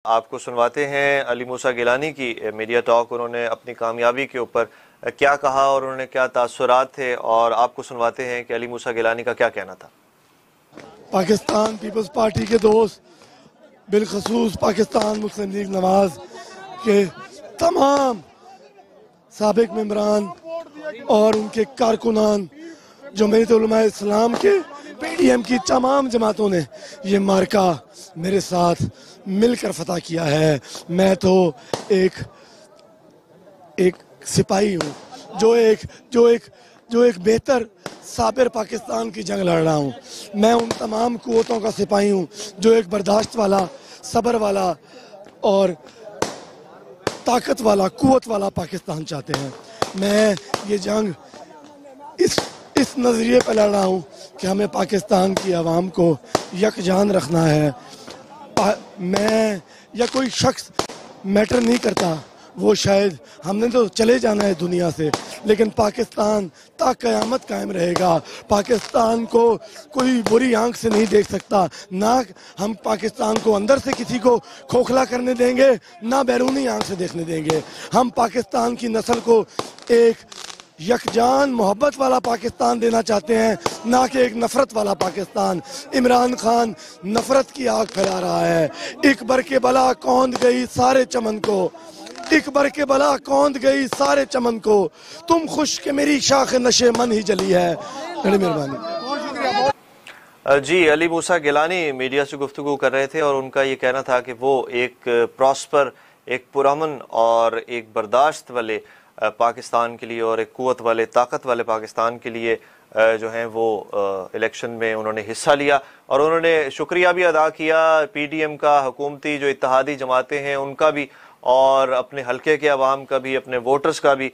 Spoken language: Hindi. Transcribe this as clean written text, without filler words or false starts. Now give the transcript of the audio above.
आपको सुनवाते हैं अली मूसा गिलानी की मीडिया टॉक। उन्होंने अपनी कामयाबी के ऊपर क्या कहा और उन्होंने क्या तासुरात थे, और आपको सुनवाते हैं कि अली मूसा गिलानी का क्या कहना था। पाकिस्तान पीपल्स पार्टी के दोस्त, बिलखसूस पाकिस्तान मुस्लिम लीग नवाज के तमाम साबिक मेंबरान और उनके कारकुनान, जमीयत उलमा इस्लाम के पीडीएम की तमाम जमातों ने ये मार्का मेरे साथ मिलकर फतह किया है। मैं तो एक सिपाही हूँ जो एक बेहतर साबिर पाकिस्तान की जंग लड़ रहा हूँ। मैं उन तमाम कुव्वतों का सिपाही हूँ जो एक बर्दाश्त वाला, सब्र वाला और ताकत वाला, कुव्वत वाला पाकिस्तान चाहते हैं। मैं ये जंग इस नज़रिए पर लड़ रहा हूँ कि हमें पाकिस्तान की आवाम को यकजान रखना है। मैं या कोई शख्स मैटर नहीं करता, वो शायद हमने तो चले जाना है दुनिया से, लेकिन पाकिस्तान ता क़यामत कायम रहेगा। पाकिस्तान को कोई बुरी आंख से नहीं देख सकता। ना हम पाकिस्तान को अंदर से किसी को खोखला करने देंगे, ना बैरूनी आंख से देखने देंगे। हम पाकिस्तान की नस्ल को एक यकजान मोहब्बत वाला पाकिस्तान देना चाहते हैं, ना कि एक नफरत वाला पाकिस्तान। इमरान खान नफरत की आग फैला रहा है। एक बर के बला कौंध गई सारे चमन को, एक बर के बला कौंध गई सारे चमन को, तुम खुश के मेरी शाख नशे मन ही जली है। बड़ी मेहरबानी। जी, अली मूसा गिलानी मीडिया से गुफ्तगू कर रहे थे और उनका ये कहना था कि वो एक प्रॉस्पर, एक पुरअमन और एक बर्दाश्त वाले पाकिस्तान के लिए और एक कुव्वत वाले, ताकत वाले पाकिस्तान के लिए जो हैं वो इलेक्शन में उन्होंने हिस्सा लिया। और उन्होंने शुक्रिया भी अदा किया पीडीएम का, हुकूमती जो इत्तेहादी जमातें हैं उनका भी, और अपने हलके के अवाम का भी, अपने वोटर्स का भी।